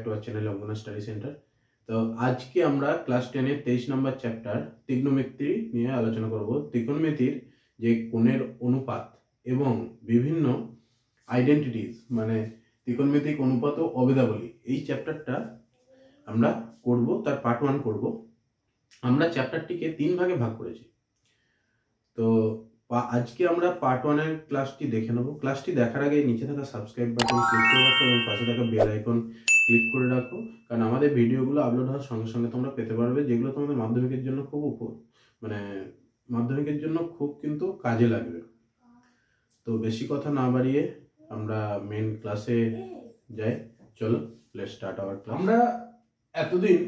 Back to our channel Angana study centre. তো আজকে আমরা ক্লাস 10 এর 23 নম্বর চ্যাপ্টার ত্রিকোণমিতি নিয়ে আলোচনা করব। ত্রিকোণমিতির যে কোণের অনুপাত এবং বিভিন্ন আইডেন্টিটিস মানে ত্রিকোণমিতিক অনুপাত ও অভেদাবলী, এই চ্যাপ্টারটা আমরা করব, তার পার্ট 1 করব। আমরা চ্যাপ্টারটিকে 3 ভাগে ভাগ করেছি। তো আজকে আমরা পার্ট 1 এর ক্লাসটি দেখে নেব। ক্লাসটি দেখার আগে নিচে থাকা সাবস্ক্রাইব বাটন ক্লিক করে রাখো এবং পাশে থাকা বেল আইকন ক্লিক করে রাখো, কারণ আমাদের ভিডিওগুলো আপলোড হওয়ার সঙ্গে সঙ্গে তোমরা পেতে পারবে, যেগুলো তোমাদের মাধ্যমিকের জন্য খুব কিন্তু কাজে লাগবে। তো বেশি কথা না বাড়িয়ে আমরা মেন ক্লাসে যাই। চলো, লেটস স্টার্ট আওয়ার ক্লাস। আমরা এতদিন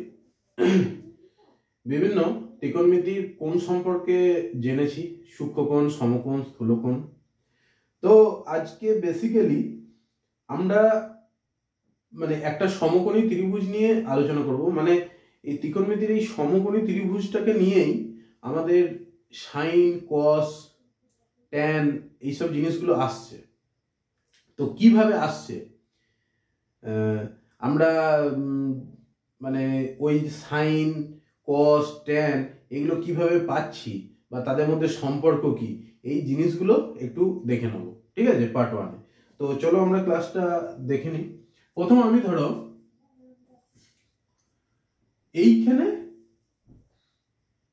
বিভিন্ন ত্রিকোণমিতির কোণ সম্পর্কে জেনেছি, সূক্ষ্মকোণ, সমকোণ, স্থূলকোণ। তো আজকে বেসিক্যালি আমরা একটা সমকোণী ত্রিভুজ নিয়ে আলোচনা করব। এই ত্রিকোণমিতির এই সমকোণী ত্রিভুজটাকে নিয়েই আমাদের সাইন, কস, ট্যান এইসব জিনিসগুলো আসছে। তো কিভাবে আসছে আমরা ওই সাইন, কস, ট্যান এগুলো কিভাবে পাচ্ছি বা তাদের মধ্যে সম্পর্ক কি, এই জিনিসগুলো একটু দেখে নেব, ঠিক আছে, পার্ট 1। তো চলো আমরা ক্লাসটা দেখে নিই। প্রথম আমি ধরো এইখানে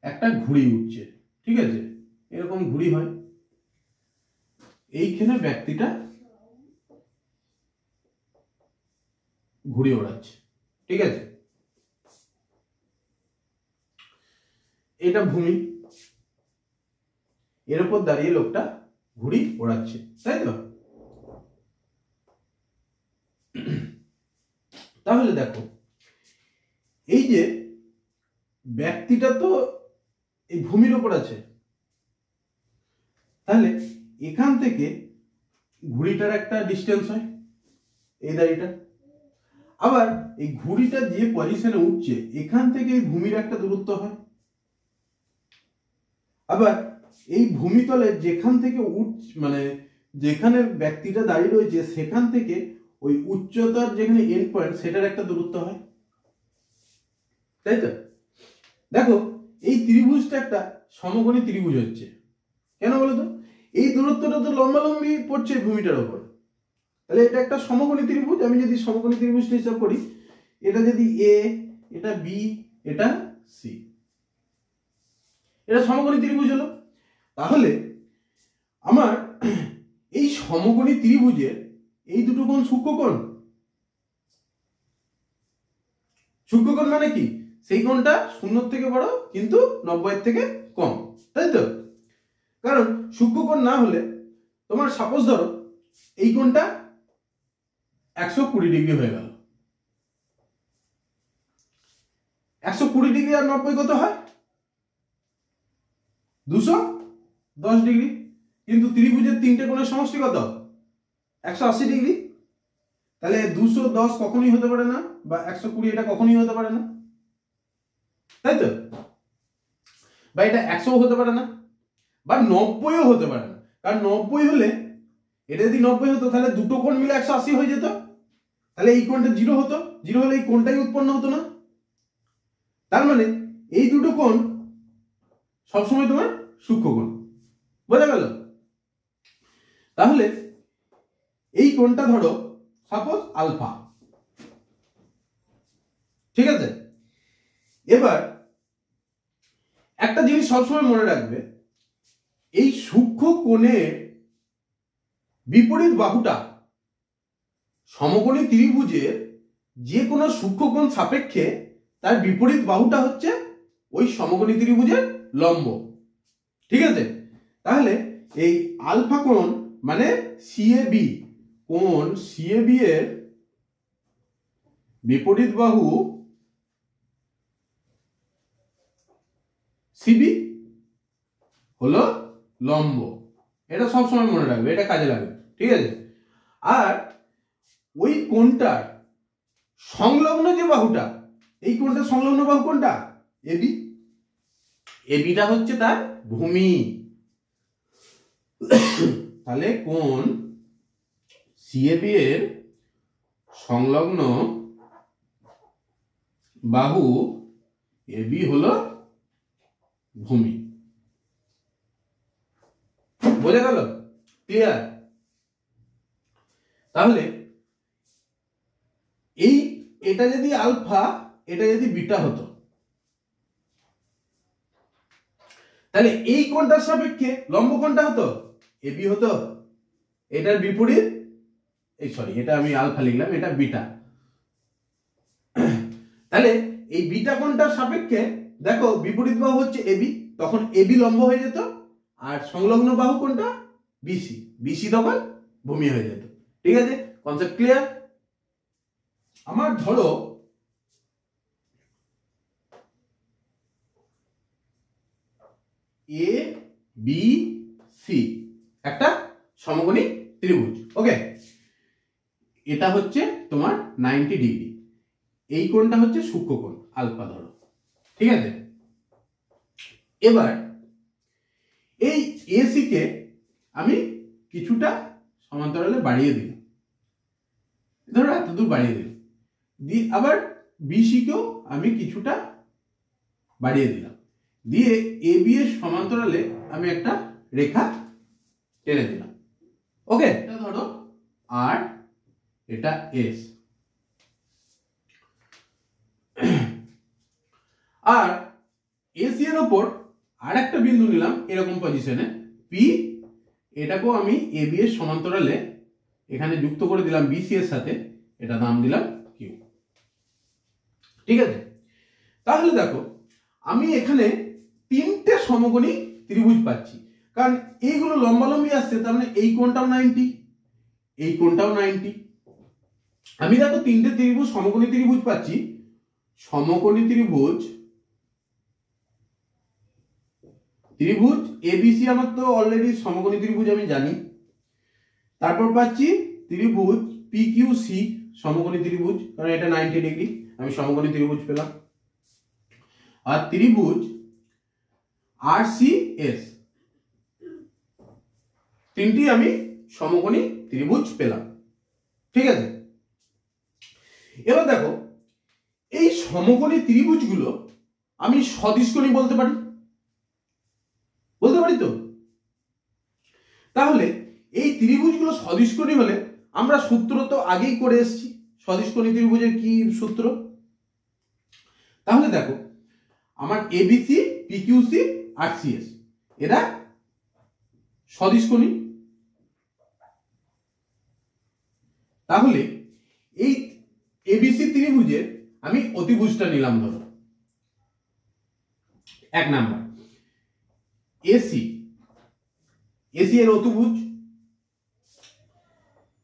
একটা ঘুড়ি উঠছে, ঠিক আছে, এরকম ঘুড়ি হয়। এইখানে ব্যক্তিটা ঘুড়ি ওড়াচ্ছে, ঠিক আছে। এটা ভূমি, এর উপর দাঁড়িয়ে লোকটা ঘুড়ি ওড়াচ্ছে, তাই তো? তাহলে দেখো, এই যে ব্যক্তিটা তো এই ভূমির উপর আছে, তাহলে এখান থেকে ঘুড়িটার একটা ডিস্টেন্স হয়, এই দাঁড়িটা। আবার এই ঘুড়িটা যে পজিশনে উঠছে এখান থেকে এই ভূমির একটা দূরত্ব হয়। আবার এই ভূমিতলে যেখান থেকে যেখানে ব্যক্তিটা দাঁড়িয়ে রয়েছে সেখান থেকে ওই উচ্চতার যেখানে এন্ড পয়েন্ট সেটার একটা দূরত্ব হয়, তাই তো? দেখো, এই ত্রিভুজটা একটা সমকোণী ত্রিভুজ হচ্ছে কেন বলো তো? এই দূরত্বটা তো লম্বালম্বি পড়ছে ভূমিটার উপর, তাহলে এটা একটা সমকোণী ত্রিভুজ। আমি যদি সমকোণী ত্রিভুজটা হিসাব করি, এটা যদি এ, এটা বি, এটা সি, এটা সমকোণী ত্রিভুজ হলো। তাহলে আমার এই সমকোণী ত্রিভুজের এই দুটো কোণ সূক্ষ্মকোণ। সূক্ষ্মকোণ মানে কি? সেই কোণটা 0 থেকে বড় কিন্তু 90 এর থেকে কম, তাই তো? কারণ সূক্ষ্মকোণ না হলে তোমার সাপোজ ধরো এই কোণটা 120 ডিগ্রি হয়ে গেল। 120 ডিগ্রি আর 90 কত হয়? 210 ডিগ্রি। কিন্তু ত্রিভুজের তিনটে কোণের সমষ্টি কত? 180 ডিগ্রি। তাহলে 210 কখনোই হতে পারে না, বা 120 এটা কখনোই হতে পারে না, তাই তো? বা এটা 100 হতে পারে না, বা 90ও হতে পারে না। কারণ 90 হলে, এটা যদি 90 হতো তাহলে দুটো কোণ মিলে 180 হয়ে যেত, তাহলে এই কোণটা 0 হতো। 0 হলে এই কোণটাই উৎপন্ন হতো না। তার মানে এই দুটো কোণ সবসময় তোমার সূক্ষ্মকোণ, বোঝা গেল? তাহলে এই কোণটা ধরো সাপোজ আলফা, ঠিক আছে। এবার একটা জিনিস সবসময় মনে রাখবে, এই সূক্ষ্ম কোণের বিপরীত বাহুটা সমকোণী ত্রিভুজের যে কোনো সূক্ষ্মকোণ সাপেক্ষে তার বিপরীত বাহুটা হচ্ছে ওই সমকোণী ত্রিভুজের লম্ব, ঠিক আছে। তাহলে এই আলফা কোণ মানে সিএবি, কোণ সিএবি এর বিপরীত বাহু সিবি হলো লম্ব। এটা সবসময় মনে রাখবে, এটা কাজে লাগবে, ঠিক আছে। আর ওই কোণটার সংলগ্ন যে বাহুটা, এই কোণটার সংলগ্ন বাহু কোনটা? এবি। এবিটা হচ্ছে তার ভূমি। তাহলে কোণ সিএবি এর সংলগ্ন বাহু এবি হলো ভূমি। বোঝা গেল? ক্লিয়ার? তাহলে এটা যদি আলফা, এটা যদি বিটা হতো, তাহলে এই কোণটার সাপেক্ষে লম্ব কোণটা হতো এবি হতো। এটার বিপরীত, এটা আমি আলফা লিখলাম, এটা বিটা। তাহলে এই বিটা কোণটার সাপেক্ষে দেখো বিপরীত বাহু হচ্ছে এবি, তখন এবি লম্ব হয়ে যেত, আর সংলগ্ন বাহু কোণটা বিসি, বিসি তখন ভূমি হয়ে যেত। ঠিক আছে? Concept clear? আমার ধরো এ বি সি একটা সমকোণী ত্রিভুজ। ওকে, এটা হচ্ছে তোমার 90 ডিগ্রি, এই কোণটা হচ্ছে সূক্ষ্ম কোণ আলফা ধরো। ঠিক আছে? এবার এই এসি কে আমি কিছুটা সমান্তরালে বাড়িয়ে দিলাম, ধরো এতদূর বাড়িয়ে দিলাম, দিয়ে আবার বিসি কেও আমি কিছুটা বাড়িয়ে দিলাম, দিয়ে এ বি এর সমান্তরালে আমি একটা রেখা টেনে দিলাম। ওকে, এটা ধরো আর এটা এস, আর এসি এর উপর আর একটা বিন্দু নিলাম এরকম পজিশনে পি, এটাকেও আমি এ বি এর সমান্তরালে এখানে যুক্ত করে দিলাম বিসি এর সাথে, এটা নাম দিলাম কিউ। ঠিক আছে? তাহলে দেখো আমি এখানে তিনটে সমকোণী ত্রিভুজ পাচ্ছি, কারণ এইগুলো লম্বালম্বি আসছে, তার মানে এই কোণটাও 90, এই কোণটাও 90। আমি দেখো তিনটে ত্রিভুজ সমকোণী ত্রিভুজ পাচ্ছি। সমকোণী ত্রিভুজ এবিসি আমার তো অলরেডি সমকোণী ত্রিভুজ আমি জানি। তারপর পাচ্ছি ত্রিভুজ পিকিউসি সমকোণী ত্রিভুজ, কারণ এটা 90 ডিগ্রি, আমি সমকোণী ত্রিভুজ পেলাম। আর ত্রিভুজ আরসিএস, তিনটি আমি সমকোণী ত্রিভুজ পেলাম। ঠিক আছে? এবার দেখো এই সমকোণী ত্রিভুজগুলো আমি সদিশকোণী বলতে পারি, তো? তাহলে এই ত্রিভুজগুলো সদিশকোণী হলে আমরা সূত্র তো আগেই করে এসেছি, সদিশকোণী ত্রিভুজের কি সূত্র? তাহলে দেখো আমার এবিসি, পিকিউসি, আরসিএস এরা সদিশকোণী। তাহলে এই এবিসি ত্রিভুজের আমি অতিভুজটা নিলাম, ধরো 1 নাম্বার এসি, এসি এর অতিভুজ,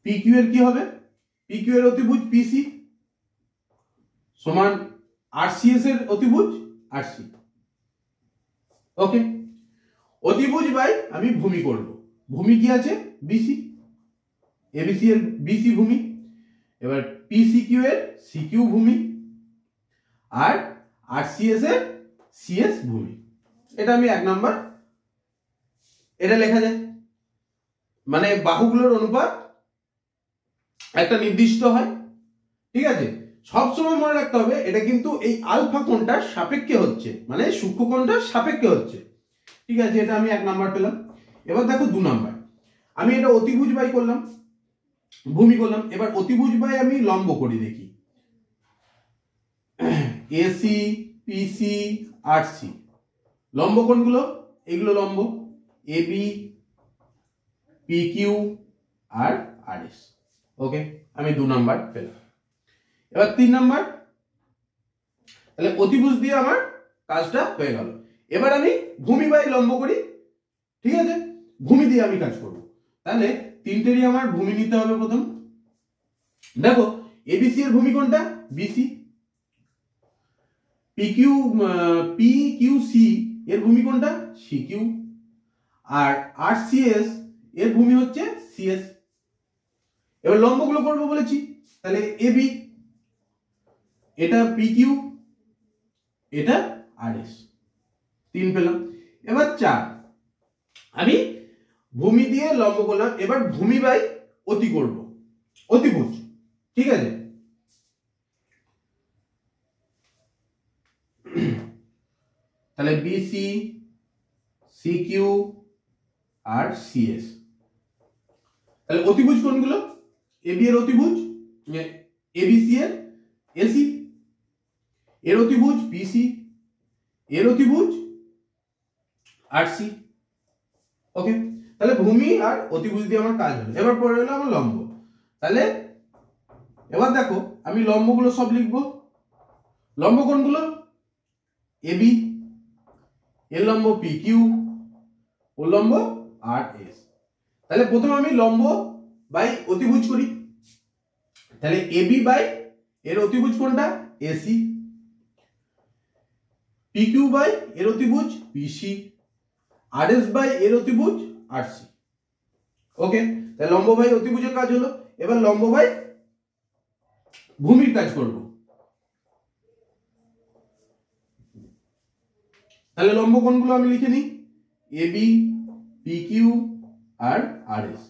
পিকিউ এর কি হবে? পিকিউ এর অতিভুজ পিসি সমান আরসিএস এর অতিভুজ আরসি। ওকে, অতিভুজ বাই আমি ভূমি করব, ভূমি কি আছে? বিসি, এবিসি এর বিসি ভূমি, এবার পিসিকিউ এর সিকিউ ভূমি, আর আরসিএস এর সিএস ভূমি। এটা আমি 1 নাম্বার, এটা লেখা যায়, মানে বাহুগুলোর অনুপাত একটা নির্দিষ্ট হয়। ঠিক আছে? সবসময় মনে রাখতে হবে এটা কিন্তু এই আলফা কোণটার সাপেক্ষে হচ্ছে, মানে সূক্ষ্ম কোণটার সাপেক্ষে হচ্ছে। ঠিক আছে? এটা আমি 1 নাম্বার পেলাম। এবার দেখো 2 নাম্বার, আমি এটা অতিভুজ বাই করলাম, ভূমি করলাম। এবার অতিভুজ বাই আমি লম্ব করি, দেখি এসি, পিসি, আরসি লম্ব কোণগুলো, এগুলো লম্ব এবি, পিকিউ আর আরএস। ওকে, আমি 2 নাম্বার পেলাম। এবার 3 নাম্বার, তাহলে অতিভুজ দিয়ে আমার কাজটা হয়ে গেল। এবার আমি ভূমি বাই লম্ব করি। ঠিক আছে? ভূমি দিয়ে আমি কাজ করব। তাহলে তিনটেরই আমার ভূমি নিতে হবে। প্রথম দেখো এবিসি এর ভূমি কোনটা? বিসি। পিকিউসি এর ভূমি কোনটা? সিকিউ। আর আরসিএস এর ভূমি হচ্ছে সিএস। এবার লম্বগুলো করব বলেছি, তাহলে এবি, এটা পিকিউ, এটা আরএস, 3 পেলাম। এবার 4, আমি ভূমি দিয়ে লম্ব করলাম। এবার ভূমি বাই অতি করব, অতিভুজ। ঠিক আছে? তাহলে বিসি, সিকিউ আর সিএস। তাহলে অতিভুজ কোনগুলো? এবি এর অতিভুজ এবিসি এর এসি, এর অতিভুজ বিসি, এর অতিভুজ আরসি। ওকে, তাহলে ভূমি আর অতিভুজ দিয়ে আমার কাজ হলো। এবার পড়ে হলো আমার লম্ব। তাহলে এবার দেখো আমি লম্বগুলো সব লিখবো। লম্ব কোনগুলো? এবি, এর লম্ব পি কিউ, ও লম্ব আর এস। তাহলে প্রথমে আমি লম্ব বাই অতিভুজ করি। তাহলে এবি বাই এর অতিভুজ কোনটা? এসি, পি কিউ বাই এর অতিভুজ পিসি, আর এস বাই এর অতিভুজ আরসি। ওকে, তাহলে লম্ব বাই অতিভুজের কাজ হলো। এবার লম্ব বাই ভূমির কাজ করব। তাহলে লম্ব কোনগুলো আমি লিখে নিই, এবি, পি কিউ আর আর এস।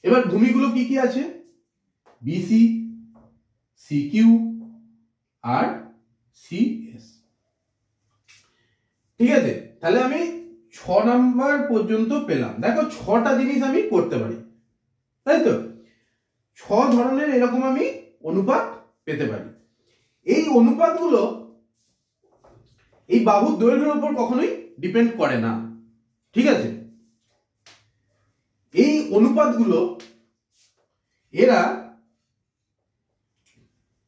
এবার ভূমিগুলো কি কি আছে? BC, C Q R C S. ঠিক আছে, তাহলে আমি 6 নাম্বার পর্যন্ত পেলাম। দেখো 6টা জিনিস আমি করতে পারি, তাই তো? 6 ধরনের এরকম আমি অনুপাত পেতে পারি। এই অনুপাতগুলো এই বাহুর দৈর্ঘ্যের উপর কখনোই ডিপেন্ড করে না। ঠিক আছে, এই অনুপাতগুলো এরা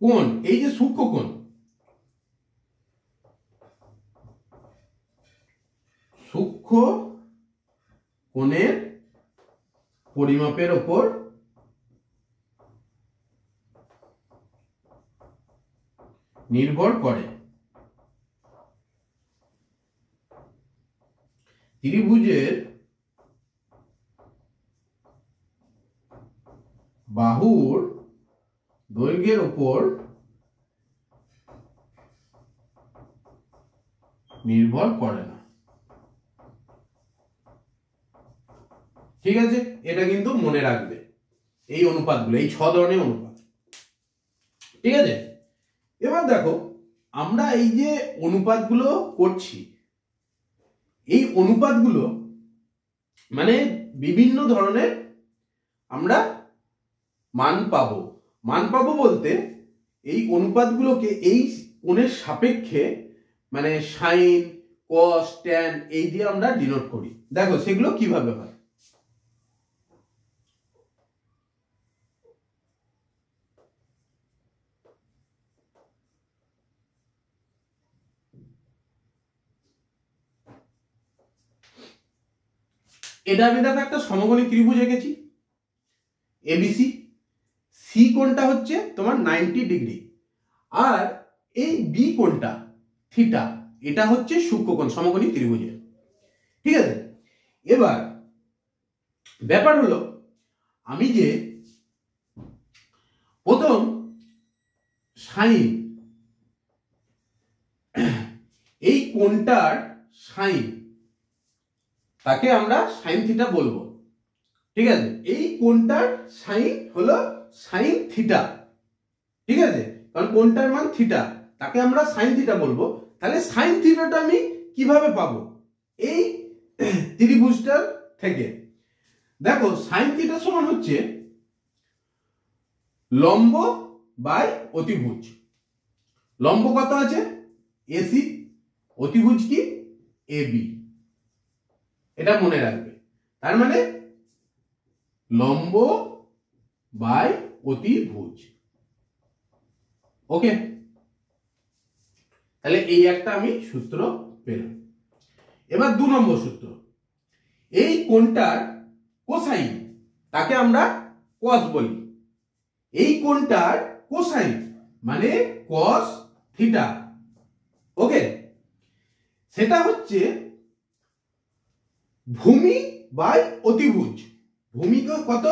কোণ, এই যে সূক্ষ্ম কোণ, সূক্ষ্ম কোণের পরিমাপের উপর নির্ভর করে। ত্রিভুজের বাহুর দৈর্ঘ্যের উপর নির্ভর করে না। ঠিক আছে, এটা কিন্তু মনে রাখবে, এই অনুপাতগুলো, এই 6 ধরনের অনুপাত। ঠিক আছে, এবার দেখো আমরা এই যে অনুপাতগুলো করছি, এই অনুপাতগুলো মানে বিভিন্ন ধরনের আমরা মান পাবো। মান পাবো বলতে এই অনুপাতগুলোকে এই কোণের সাপেক্ষে মানে সাইন, কস, ট্যান এই দিয়ে আমরা ডিনোট করি। দেখো সেগুলো কিভাবে হয়। এটা আমি দেখো একটা সমকোণী ত্রিভুজ এঁকেছি এবিসি। সি কোণটা হচ্ছে তোমার 90 ডিগ্রি, আর এই বি কোণটা থিটা, এটা হচ্ছে সূক্ষ্মকোণ সমকোণী ত্রিভুজের। ঠিক আছে, এবার ব্যাপার হলো আমি যে প্রথম সাইন, এই কোণটার সাইন, তাকে আমরা সাইন থিটা বলবো। ঠিক আছে, এই কোণটার সাইন হলো সাইন থিটা। ঠিক আছে, কারণ কোণটার মান থিটা, তাকে আমরা সাইন থিটা বলবো। তাহলে সাইন থিটাটা আমি কিভাবে পাবো? এই ত্রিভুজটার থেকে। দেখো সাইন থিটা সমান হচ্ছে লম্ব বাই অতিভুজ। লম্ব কত আছে? এসি, অতিভুজ কি? এবি। এটা মনে রাখবে। তার মানে লম্ব বাই অতিভুজ। ওকে, তাহলে এই একটা আমি সূত্র পেলাম। এবার 2 নম্বর সূত্র, এই কোণটার কোসাইন, তাকে আমরা কস বলি। এই কোণটার কোসাইন মানে কস থিটা। ওকে, সেটা হচ্ছে ভূমি বাই অতিভুজ। ভূমি কত?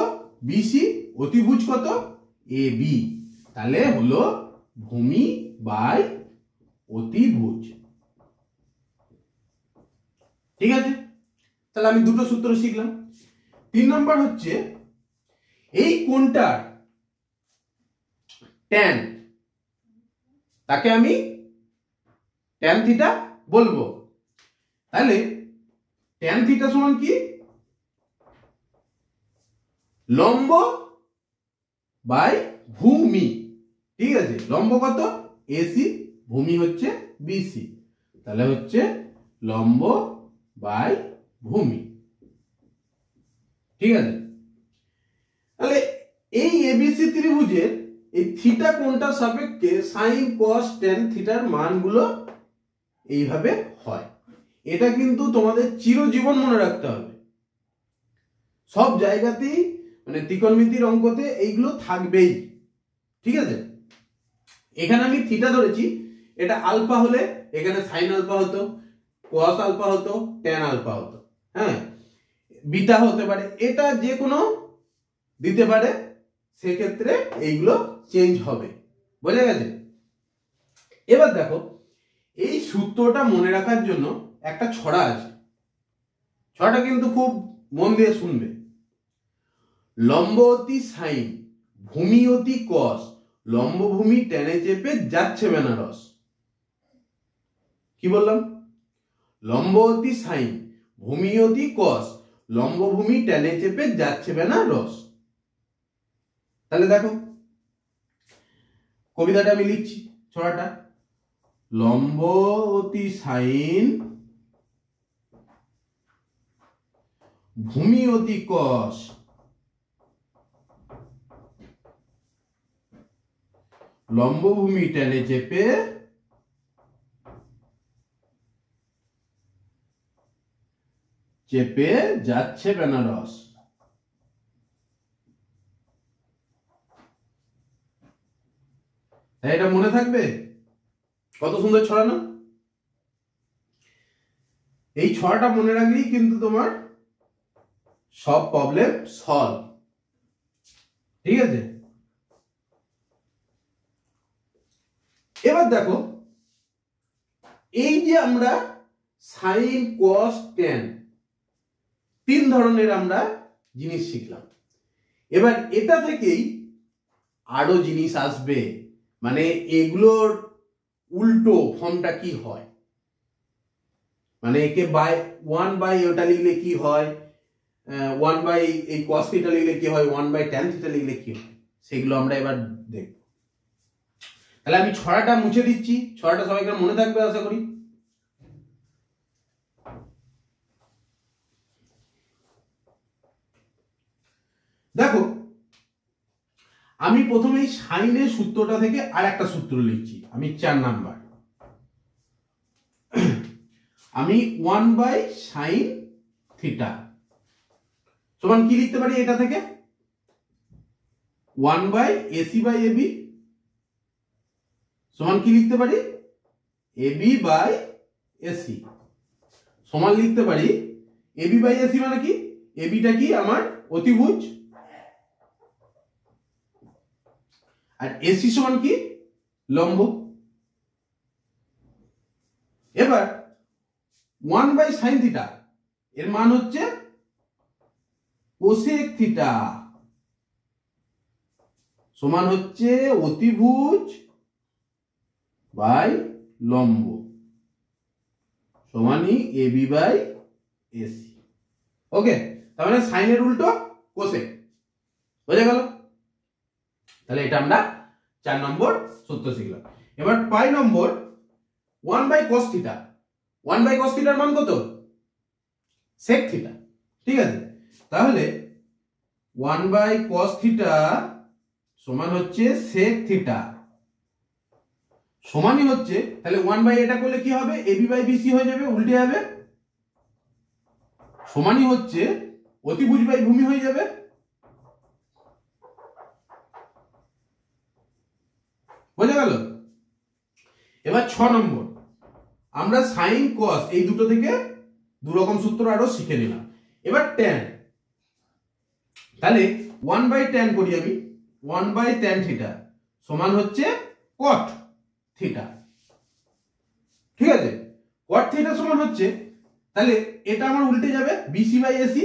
বিসি, অতিভুজ কত? এবি। তাহলে হলো ভূমি বাই অতিভুজ। ঠিক আছে, তাহলে আমি দুটো সূত্র শিখলাম। 3 নম্বর হচ্ছে এই কোণটার ট্যান, তাকে আমি ট্যান থিটা বলবো। তাহলে ট্যান থিটা সমান কি? লম্ব বাই ভূমি। ঠিক আছে, লম্ব কত? এসি, ভূমি হচ্ছে বিসি, তাহলে হচ্ছে লম্ব বাই ভূমি। ঠিক আছে, তাহলে এই এবিসি ত্রিভুজের এই থিটা কোণটার সাপেক্ষে সাইন কস ট্যান থিটার মানগুলো এইভাবে হয়। এটা কিন্তু তোমাদের চিরজীবন মনে রাখতে হবে। সব জায়গাতেই মানে ত্রিকোণমিতির অঙ্কতে এইগুলো থাকবেই। ঠিক আছে, এখানে আমি থিটা ধরেছি, এটা আলফা হলে এখানে সাইন আলফা হতো, কস আলফা হতো, ট্যান আলফা হতো। হ্যাঁ, বিটা হতে পারে, এটা যে কোনো দিতে পারে, সেক্ষেত্রে এইগুলো চেঞ্জ হবে। বোঝা গেছে? এবার দেখো, এই সূত্রটা মনে রাখার জন্য একটা ছড়া আছে। ছড়াটা কিন্তু খুব মন দিয়ে শুনবে। লম্ব অতি সাইন, ভূমি অতি কস, লম্ব ভূমি টেনে চেপে যাচ্ছে বেনারস। কি বললাম? লম্ব অতি সাইন, ভূমি অতি কস, লম্ব ভূমি টেনে চেপে যাচ্ছে বেনারস। তাহলে দেখো, কবিতাটা আমি লিখছি, ছড়াটা। লম্ব অতি সাইন, ভূমি অতি কস, লম্ব ভূমি টেনে চেপে যাচ্ছে বেনারস। তাই এটা মনে থাকবে? কত সুন্দর ছড়া না? এই ছড়াটা মনে রাখলেই কিন্তু তোমার সব প্রবলেম সলভ। ঠিক আছে, এবার দেখো, এই যে আমরা সাইন কস ট্যান তিন ধরনের আমরা জিনিস শিখলাম। এবার এটা থেকেই আরো জিনিস আসবে, মানে এগুলোর উল্টো ফর্মটা কি হয়, মানে একে বাই 1 বাই ওটা লিখলে কি হয়, 1 বাই এই cos থিটা লিখলে কি হয়, 1 বাই tan থিটা লিখলে কি হয়, সেগুলো আমরা এবার দেখব। তাহলে আমি ছড়াটা মুছে দিচ্ছি, ছড়াটা সবাইকার মনে থাকবে আশা করি। দেখো, আমি প্রথমেই সাইনের সূত্রটা থেকে আর একটা সূত্র লিখছি, আমি 4 নাম্বার। আমি 1 বাই সাইন থিটা সমান কি লিখতে পারি? এটা থেকে 1 বাই এসি বাই এবি সমান কি লিখতে পারি? এবি বাই এসি সমান লিখতে পারি এবি বাই এসি মানে কি? এবিটা কি? আমার অতিভুজ, আর এসি সমান কি? লম্ব। এবার 1 বাই সাইন থিটা এর মান হচ্ছে কোসেক থিটা সমান হচ্ছে অতিভুজ বাই লম্ব সমানই এবি বাই এসি। ওকে, তার মানে সাইনের উল্টো কোসেক। বোঝা গেল? তাহলে এটা আমরা 4 নম্বর সূত্র শিখলাম। এবার 5 নম্বর 1 by cos theta. 1 by cos থিটার মান কত? sec theta. ঠিক আছে, তাহলে 1 বাই cos থিটা সমান হচ্ছে sec থিটা সমানই হচ্ছে, তাহলে 1 বাই এটা করলে কি হবে? এবি বাই বিসি হয়ে যাবে, উল্টে যাবে, সমানই হচ্ছে অতিভুজ বাই ভূমি হয়ে যাবে। বোঝা গেল? এবার 6 নম্বর, আমরা সাইন কস এই দুটো থেকে দু রকম সূত্র আরো শিখে নিলাম। এবার ট্যান, তাহলে 1 বাই ট্যান করি আমি, 1 বাই ট্যান থিটা সমান হচ্ছে কট থিটা। ঠিক আছে, কট থিটা সমান হচ্ছে, তাহলে এটা আমার উল্টে যাবে, বিসি বাই এসি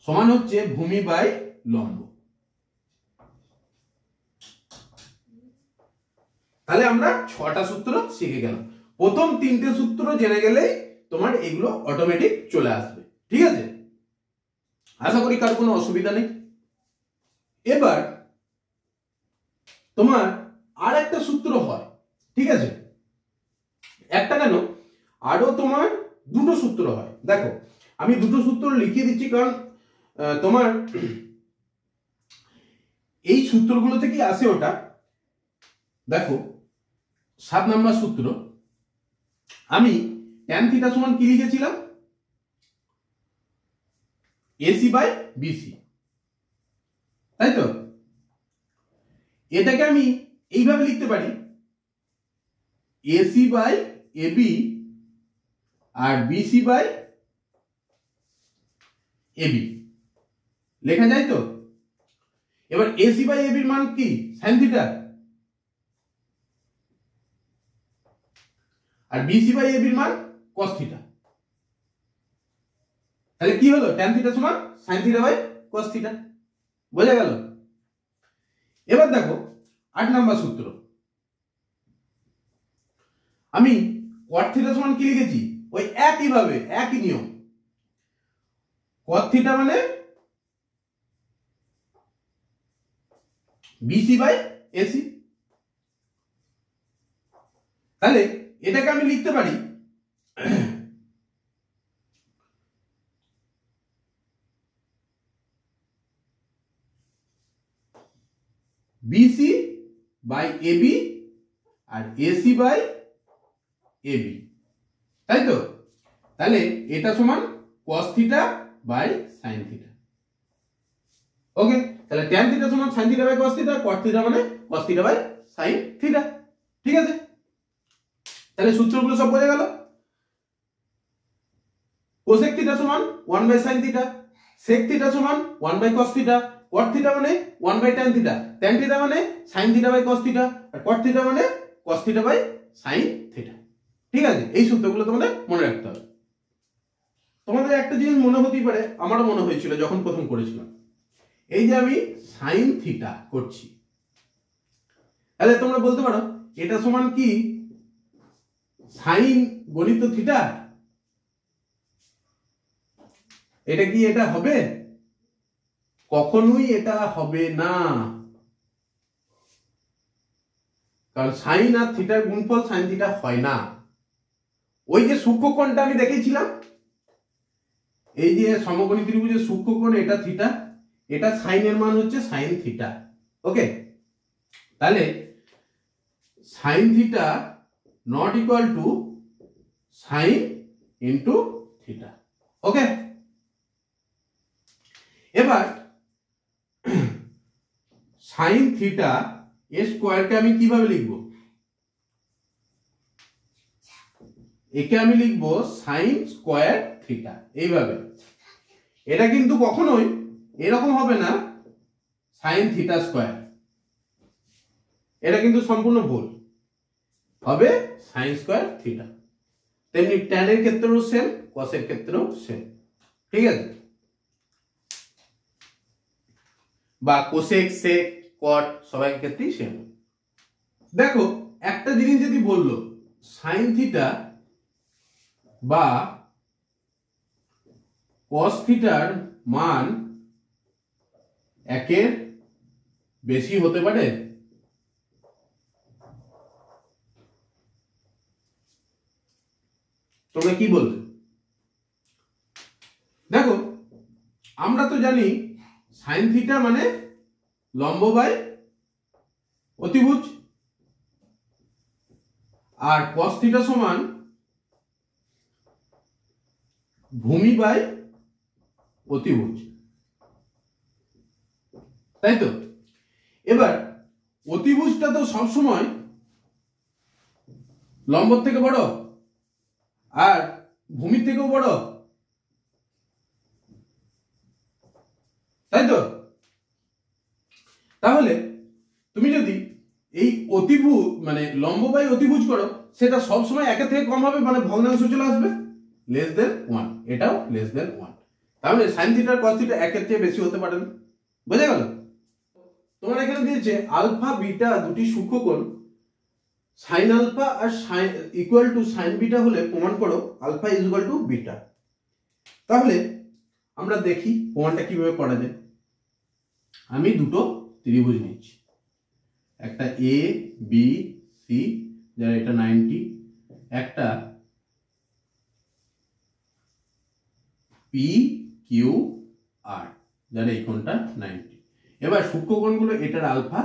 সমান হচ্ছে ভূমি বাই লম্ব। তাহলে আমরা 6টা সূত্র শিখে গেলাম। প্রথম 3টে সূত্র জেনে গেলেই তোমার এগুলো অটোমেটিক চলে আসবে। ঠিক আছে, আশা করি কার কোনো অসুবিধা নেই। এবার তোমার আর একটা সূত্র হয়, ঠিক আছে, একটা কেন আরো তোমার 2টো সূত্র হয়। দেখো আমি 2টো সূত্র লিখিয়ে দিচ্ছি, কারণ তোমার এই সূত্রগুলো থেকে আসে ওটা। দেখো 7 নম্বর সূত্র, আমি tan থিটা সমান কি লিখেছিলাম, এসি বাই বিসি, তাই তো? এটাকে আমি এইভাবে লিখতে পারি, এসি বাই এবি আর বিসি বাই এবি, লেখা যায় তো? এবার এসি বাই এবির মান কি, সাইন থিটা, আর বিসি বাই এবির মান কস থিটা। তাহলে কি হলো, tan থিটা সমান sine theta by cos theta. বোঝা গেল? এবার দেখো 8 নম্বর সূত্র, আমি cot থিটা সমান কি লিখেছি, ওই একই ভাবে একই নিয়ম, cot থিটা মানে বিসি বাই এসি। তাহলে এটাকে আমি লিখতে পারি বিসি বাই এবি আর এসি বাই এবি, তাই তো? তাহলে এটা সমান cos theta by sin theta. Okay, তাহলে tan থিটা সমান sin theta by cos theta, cot theta মানে cos theta by sin theta. ঠিক আছে, তাহলে সূত্রগুলো সব বোঝা গেল। cosec থিটা সমান 1 by sin theta, sec theta সমান 1 by cos theta, cot theta মানে 1 by tan theta, tan theta মানে sin theta by cos theta, আর cot থিটা মানে cos theta by sin theta. ঠিক আছে, এই সূত্রগুলো তোমাদের মনে রাখতে হবে। তোমাদের একটা জিনিস মনে হতেই পারে, আমারও মনে হয়েছিল যখন প্রথম করেছিলাম, এই যে আমি sin থিটা করছি, তাহলে তোমরা বলতে পারো এটা সমান কি sin গণিত থিটা, এটা কি এটা হবে? কখনোই এটা হবে না, কারণ সাইন আর থিটার গুণফল সাইন থিটা হয় না। ওই যে সূক্ষ্মকোণটা আমি দেখেছিলাম, এই যে সমকোণী ত্রিভুজের সূক্ষ্মকোণ, এটা থিটা, এটা সাইনের মান হচ্ছে সাইন থিটা। ওকে, তাহলে sine theta not equal to sine into theta. Okay, এবার সাইন থিটা এর স্কোয়ারকে আমি কিভাবে লিখব, একে আমি লিখবো সাইন স্কোয়ার থিটা, এইভাবে। এটা কিন্তু কখনোই এরকম হবে না সাইন থিটা স্কোয়ার, এটা কিন্তু সম্পূর্ণ ভুল, হবে সাইন স্কোয়ার থিটা। তেমনি ট্যান এর ক্ষেত্রেও সেম, কস এর ক্ষেত্রেও সেম। ঠিক আছে, বা কোসেক সেক কট সবাই ক্ষেত্রেই সেম। দেখো একটা জিনিস যদি বললো সাইন থিটা বা কস থিটার মান একের বেশি হতে পারে, তোমরা কি বলবে? দেখো আমরা তো জানি সাইন থিটা মানে লম্ব বাই অতিভুজ, আর কস থিটা সমান ভূমি বাই অতিভুজ, তাই তো? এবার অতিভুজটা তো সবসময় লম্বর থেকে বড় আর ভূমির থেকেও বড়, তাই তো? তাহলে তুমি যদি এই অতিভুজ মানে লম্ব বাই অতিভুজ করো, সেটা সবসময় একের থেকে কম হবে, মানে ভগ্নাংশ চলে আসবে, লেস দেন 1, এটাও লেস দেন 1। তাহলে সাইন থিটা আর কস থিটা একের চেয়ে বেশি হতে পারে না। বোঝা গেল? তোমার এখানে দিয়েছে আলফা বিটা দুটি সূক্ষ্মকোণ সাইন আলফা আর sine equal to sine beta হলে প্রমাণ করো alpha is equal to beta. তাহলে আমরা দেখি প্রমাণটা কিভাবে করা যায়। আমি দুটো ত্রিভুজ নিচ্ছি, একটা এ বি সি যার এটা 90, একটা পি কিউ আর যার এই কোণটা 90। এবার সূক্ষ্মকোণগুলো এটার আলফা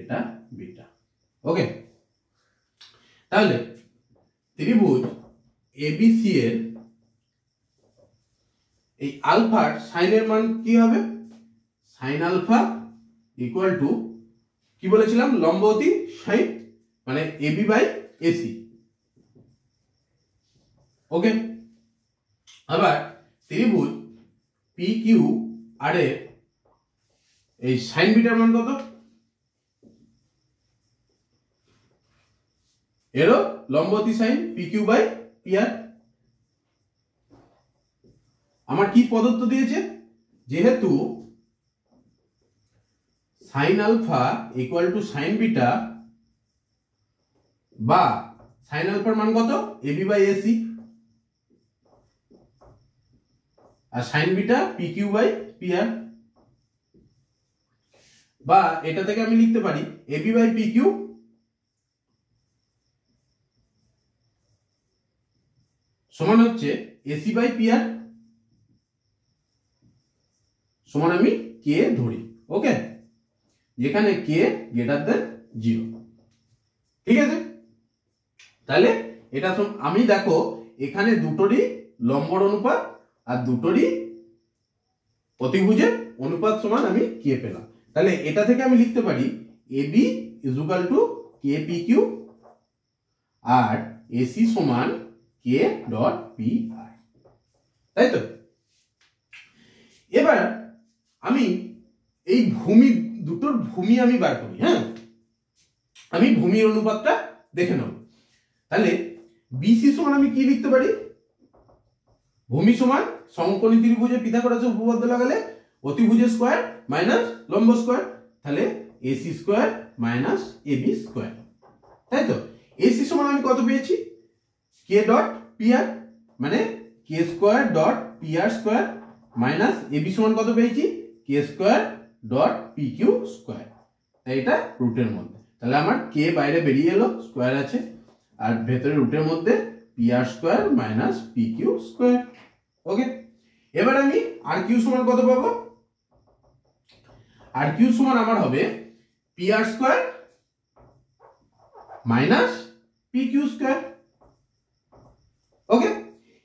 এটা বিটা। ওকে, তাহলে ত্রিভুজ এবিসি এর এই আলফার সাইনের মান কি হবে? সাইন আলফা ইকুয়াল টু কি বলেছিলাম, লম্বতী সাইন মানে এবি বাই এসি। ওকে, আবার ত্রিভুজ পি কিউ আর এর এই সাইন বিটার মান কত? এরও লম্বতী sine P Q by P R. আমার কি প্রদত্ত দিয়েছে? যেহেতু sine alpha equal to sine beta বা সাইন আলফার মান কত? এবি বাই এসি, আর sine beta P Q by P R. বা এটা থেকে আমি লিখতে পারি এবি বাই পি কিউ সমান হচ্ছে এসি বাই পি আর, সমান আমি কে ধরি। ওকে, যেখানে কে গ্রেটার দেন 0। ঠিক আছে, তাহলে এটা আমি দেখো এখানে দুটোরই লম্বর অনুপাত আর দুটোরই অতিভুজের অনুপাত সমান আমি কে পেলাম। তাহলে এটা থেকে আমি লিখতে পারি AB is equal to K P Q আর এসি সমান কে ডট পি আর, তাই তো। এবার আমি এই ভূমি দুটোর ভূমি আমি বার করি। হ্যাঁ, আমি ভূমির অনুপাতটা দেখে নেব। তাহলে বিসি সমান আমি কি লিখতে পারি? ভূমি সমান সমকোণী ত্রিভুজে পিথাগোরাসের উপপাদ্য লাগালে অতিভুজের স্কয়ার মাইনাস লম্ব স্কয়ার, তাহলে AC square minus AB square, তাই তো। এসি সমান আমি কত পেয়েছি? কে ডট পি আর মানে K square dot P R square minus AB সমান কত পেয়েছি? K square dot P Q square. তাই এটা রুটের মধ্যে, তাহলে আমার কে বাইরে বেরিয়ে এলো, স্কয়ার আছে, আর ভেতরে রুটের মধ্যে P R square minus P Q square. Okay, এবার আমি আর কিউ সমান কত পাবো? আর কিউ সমান আমার হবে P R square minus P Q square. Okay,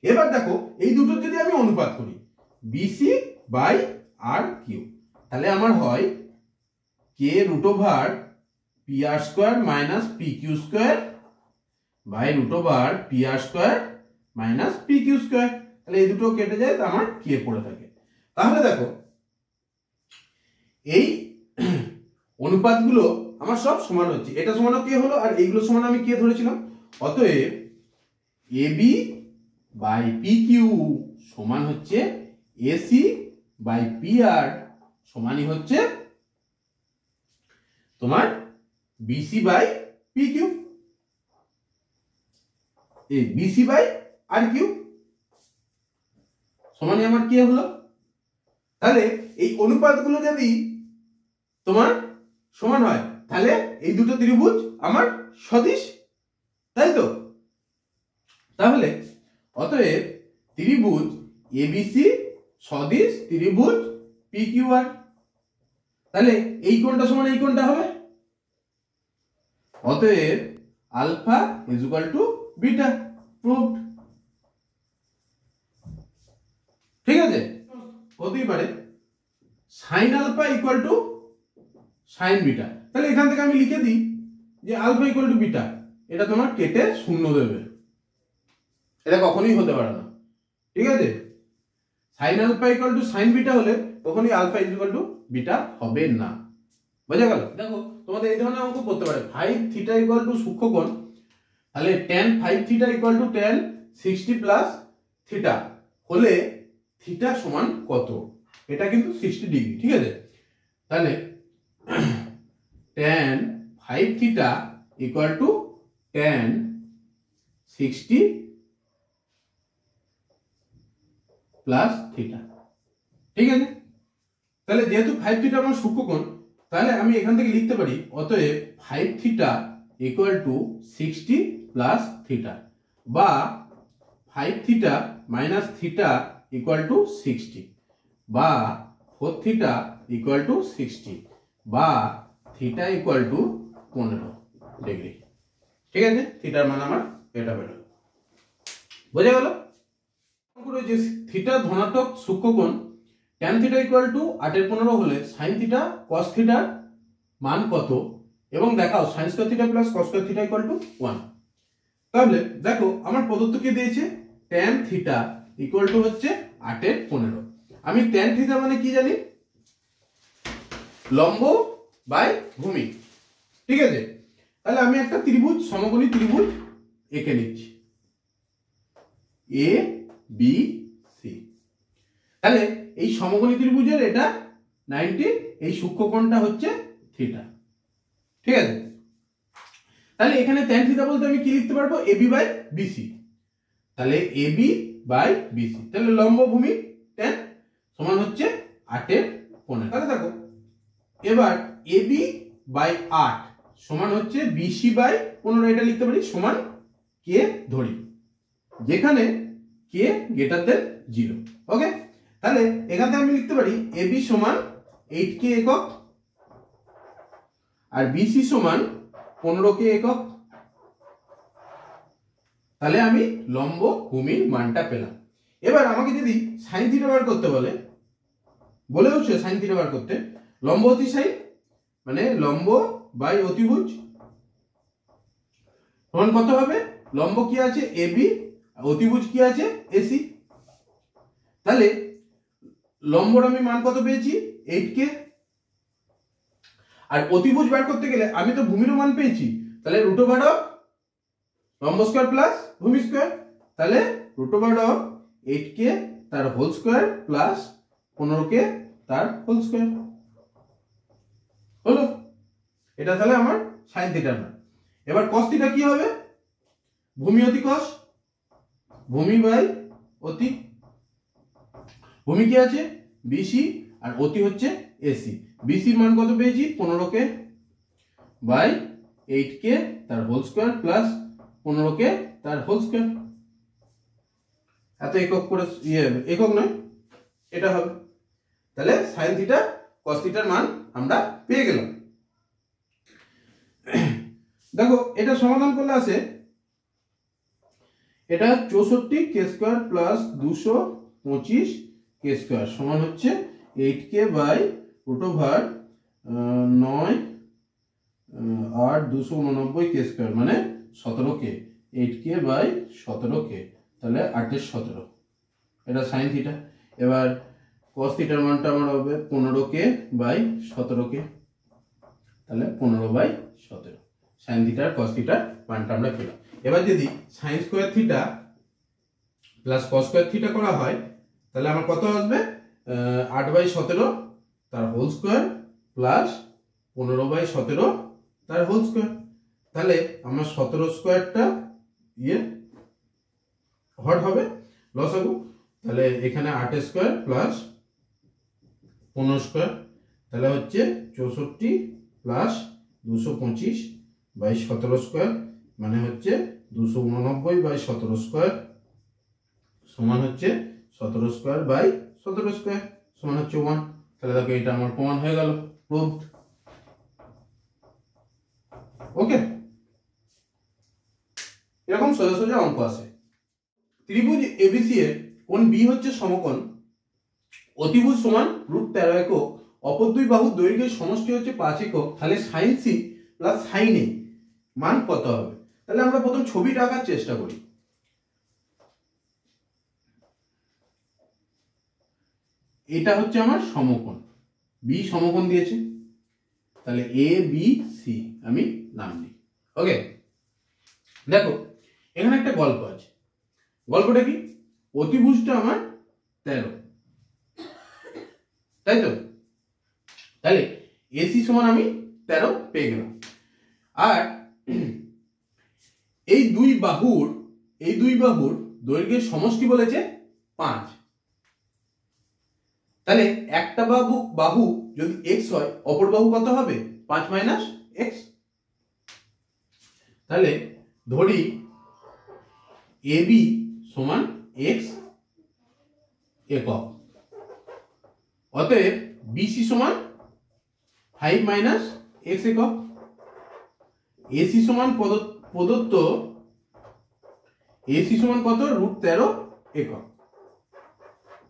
এবার দেখো এই দুটোর যদি আমি অনুপাত করি বিসি বাই আর কিউ, তাহলে আমার হয় K root over P R square minus P Q square by root over P R square minus P Q square. তাহলে এই দুটো কেটে যায়, তো আমার কে পড়ে থাকে। তাহলে দেখো এই অনুপাতগুলো আমার সব সমান হচ্ছে, এটা সমান কে হলো আর এইগুলো সমান আমি কে ধরেছিলাম। অতএব এবি বাই পি কিউ সমান হচ্ছে এসি বাই পি আর সমানই হচ্ছে তোমার বিসি বাই পি কিউ, এই বিসি বাই আর কিউ সমানই আমার কে হলো। তাহলে এই অনুপাতগুলো যদি তোমার সমান হয় তাহলে এই দুটো ত্রিভুজ আমার সদিশ, তাই তো। তাহলে অতএব ত্রিভুজ এবিসি সদিশ ত্রিভুজ পি কিউ আর। তাহলে এই কোণটা সমান এই কোণটা হবে, অতএব alpha is equal to beta, proved. ঠিক আছে, হতেই পারে sine alpha equal to sine beta. তাহলে এখান থেকে আমি লিখে দিই যে আলফা ইকুয়াল টু বিটা, এটা তোমার কেটে শূন্য দেবে, এটা কখনোই হতে পারে না। ঠিক আছে, sine alpha equal to sine beta হলে কখনোই আলফা ইকুয়াল টু বিটা হবে না। বোঝা গেল? দেখো তোমাদের এই ধরনের অঙ্ক করতে পারে 5 থিটা ইকুয়াল টু সূক্ষ্মকোণ, তাহলে tan 5 theta equal to tan 60 plus theta হলে থিটা সমান কত? এটা কিন্তু 60 ডিগ্রি। ঠিক আছে, তাহলে tan 5 theta equal to tan 60 plus theta. ঠিক আছে, তাহলে যেহেতু 5 থিটা আমার সূক্ষ্মকোণ, তাহলে আমি এখান থেকে লিখতে পারি অতএব 5 theta equal to 60 plus theta, বা 5 theta minus theta equal to 60, বা 4 থিটা ইকুয়াল টু 60, বা থিটা ইকুয়াল টু 15 ডিগ্রি। ঠিক আছে, থিটার মান আমার এটা বেরোল। বোঝা গেল? যে থিটা ধনাত্মক সূক্ষ্মকোণ tan থিটা ইকুয়াল টু 8/15 হলে sin থিটা cos থিটার মান কত, এবং দেখাও sin square theta plus cos square theta equal to 1। তাহলে দেখো আমার প্রদত্ত কি দিয়েছে, tan থিটা ইকুয়াল টু হচ্ছে 8/15। আমি tan থিটা মানে কি জানি, লম্ব বাই ভূমি। ঠিক আছে, তাহলে আমি একটা ত্রিভুজ, সমকোণী ত্রিভুজ এঁকে নিচ্ছি, এ বি সি। তাহলে এই সমকোণী ত্রিভুজের এটা 90, এই সূক্ষ্মকোণটা হচ্ছে থিটা। ঠিক আছে, তাহলে এখানে tan থিটা বলতে আমি কি লিখতে পারবো, এবি বাই বিসি। তাহলে এবি বাই বিসি, তাহলে লম্ব ভূমি tan সমান হচ্ছে 8/15। তাহলে দেখো এবার এবি বাই 8 সমান হচ্ছে বিসি বাই 15, এটা লিখতে পারি সমান কে ধরি, যেখানে কে গ্রেটার দেন 0। ওকে, তাহলে এখান থেকে আমি লিখতে পারি এবি সমান 8k একক আর বিসি সমান 15k একক। তাহলে আমি লম্ব ভূমির মানটা পেলাম। এবার আমাকে যদি সাইন থিটা বার করতে বলেওছে সাইন থিটা বার করতে, লম্ব অতি সাইন মানে লম্ব বাই অতিভুজ সমান কত হবে, লম্ব কি আছে এবি, অতিভুজ কি আছে এসি। তাহলে লম্বর আমি মান কত পেয়েছি 8k, আর অতিভুজ বার করতে গেলে আমি তো ভূমির মান পেয়েছি, তাহলে রুট ওভার অফ লম্ব স্কয়ার প্লাস ভূমি স্কয়ার, তাহলে রুট ওভার অফ 8k তার হোল স্কয়ার প্লাস 15k তার হোল স্কয়ার হলো। এটা তাহলে আমার সাইন থিটার মান। এবার cos থিটা কি হবে, ভূমি অতি cos, ভূমি বাই অতি। ভূমি কি আছে বিসি আর অতি হচ্ছে এসি। বিসির মান কত পেয়েছি 15k বাই 8k তার হোল স্কয়ার প্লাস 15k তার হোল স্কয়ার। এত একক করে একক নয়, এটা হবে। তাহলে সাইন থিটা cos থিটার মান আমরা পেয়ে গেলাম। দেখো এটা সমাধান করলে আছে, এটা 64k square plus 225k square সমান হচ্ছে 8k by root over 9 8 289k square মানে 17k, 8k বাই 17k, তাহলে 8/17। এটা সাইন থিটা। এবার cos থিটার মানটা আমার হবে 15k বাই 17k, তাহলে 15/17। সাইন থিটা আর cos থিটার মানটা আমরা পেলাম। এবার যদি sine square theta plus cos square theta করা হয়, তাহলে আমার কত আসবে 8/17 তার হোল স্কয়ার প্লাস 15/17 তার হোল স্কয়ার। তাহলে আমার 17 স্কয়ারটা হট হবে, লসাগু। তাহলে এখানে 8 স্কয়ার প্লাস 15 স্কয়ার, তাহলে হচ্ছে 64 প্লাস 225/17 স্কয়ার মানে হচ্ছে 289/17 স্কয়ার সমান হচ্ছে 17 স্কয়ার বাই 17 স্কয়ার সমান হচ্ছে 1। তাহলে দেখো এটা আমার প্রমাণ হয়ে গেল, প্রুভড। ওকে, এরকম সোজা সোজা অঙ্ক আছে। ত্রিভুজ এবিসি এর কোণ বি হচ্ছে সমকোণ, অতিভুজ সমান √13 একক, অপর দুই বাহুর দৈর্ঘ্যের সমষ্টি হচ্ছে 5 একক। তাহলে সাইন সি প্লাস সাইন এ মান কত হবে? তাহলে আমরা প্রথম ছবিটা আঁকার চেষ্টা করি। এটা হচ্ছে আমার সমকোণ, বি সমকোণ দিয়েছে, তাহলে এ বি সি আমি নাম দিই। ওকে, দেখো এখানে একটা গল্প আছে। গল্পটা কি, অতিভুজটা আমার 13, তাই তো? তাহলে এসি সমান আমি 13 পেয়ে গেলাম। আর এই দুই বাহুর দৈর্ঘ্যের সমষ্টি বলেছে 5। তাহলে একটা বাহু যদি x হয়, অপর বাহু কত হবে? 5 মাইনাস x। তাহলে ধরি AB সমান x একক, অতএব BC সমান 5 মাইনাস x একক। AC সমান প্রদত্ত AC সমান কত? √13 একক।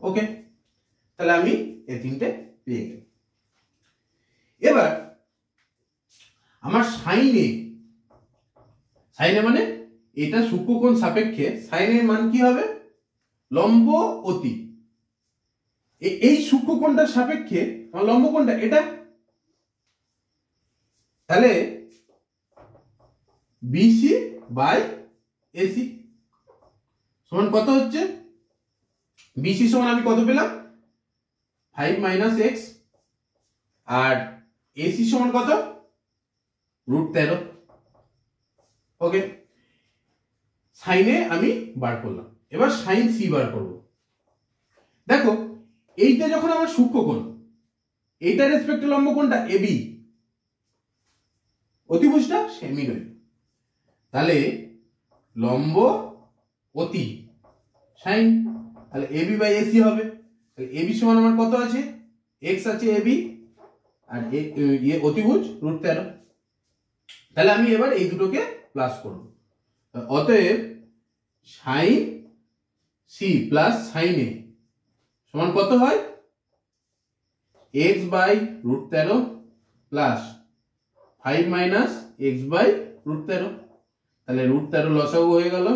ওকে, তাহলে আমি এই তিনটে পেয়ে গেলাম। এবার আমার সাইনে মানে এটা সূক্ষ্মকোণ সাপেক্ষে সাইনের মান কি হবে? লম্ব অতি। এই সূক্ষ্মকোণটার সাপেক্ষে আমার লম্ব কোণটা এটা, তাহলে BC বাই AC সমান কত হচ্ছে? BC সমান আমি কত পেলাম? 5 মাইনাস x, আর AC সমান কত? √13। ওকে, সাইনে আমি বার করলাম, এবার সাইন সি বার করব। দেখো এইটা যখন আমার সূক্ষ্মকোণ, এইটার রেসপেক্টে লম্ব কোণটা AB, অতিভুজটা সেমি রইল, তাহলে লম্ব অতি সাইন, তাহলে AB বাই AC হবে। তাহলে AB সমান আমার কত আছে? x আছে AB, আর অতিভুজ √13। তাহলে আমি এবার এই দুটোকে প্লাস করব, অতএব sine C plus sine A সমান কত হয়? x by √13 plus 5 minus x by √13। তাহলে √13 লসাগু হয়ে গেল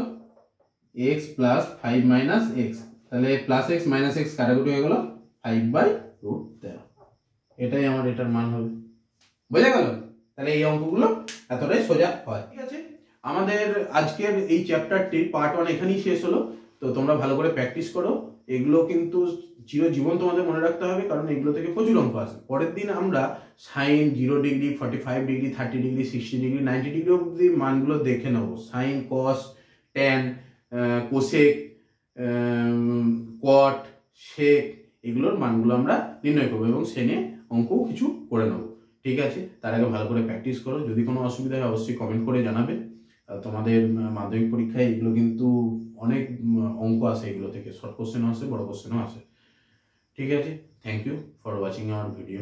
x প্লাস 5 মাইনাস x, তাহলে প্লাস x মাইনাস x কাটাকুটি হয়ে গেল 5 বাই √13। এটাই আমার এটার মান হবে। বোঝা গেল? তাহলে এই অঙ্কগুলো এতটাই সোজা হয়। ঠিক আছে, আমাদের আজকের এই চ্যাপ্টারটি পার্ট 1 এখানেই শেষ হলো। তো তোমরা ভালো করে প্র্যাকটিস করো, এগুলো কিন্তু চিরজীবন তোমাদের মনে রাখতে হবে, কারণ এগুলো থেকে প্রচুর অঙ্ক আসে। পরের দিন আমরা sine 0 degree, 45 degree, 30 degree, 60 degree, 90 degree অবধি মানগুলো দেখে নেব। Sine, cos, tan, cosec, cot, sec, এগুলোর মানগুলো আমরা নির্ণয় করবো এবং সে নিয়ে অঙ্কও কিছু করে নেবো। ঠিক আছে, তার আগে ভালো করে প্র্যাকটিস করো। যদি কোনো অসুবিধা হয় অবশ্যই কমেন্ট করে জানাবে। তোমাদের মাধ্যমিক পরীক্ষায় এগুলো কিন্তু অনেক অঙ্ক আসে, এগুলো থেকে শর্ট কোশ্চেনও আসে, বড় কোশ্চেনও আসে। ঠিক আছে, thank you for watching our video.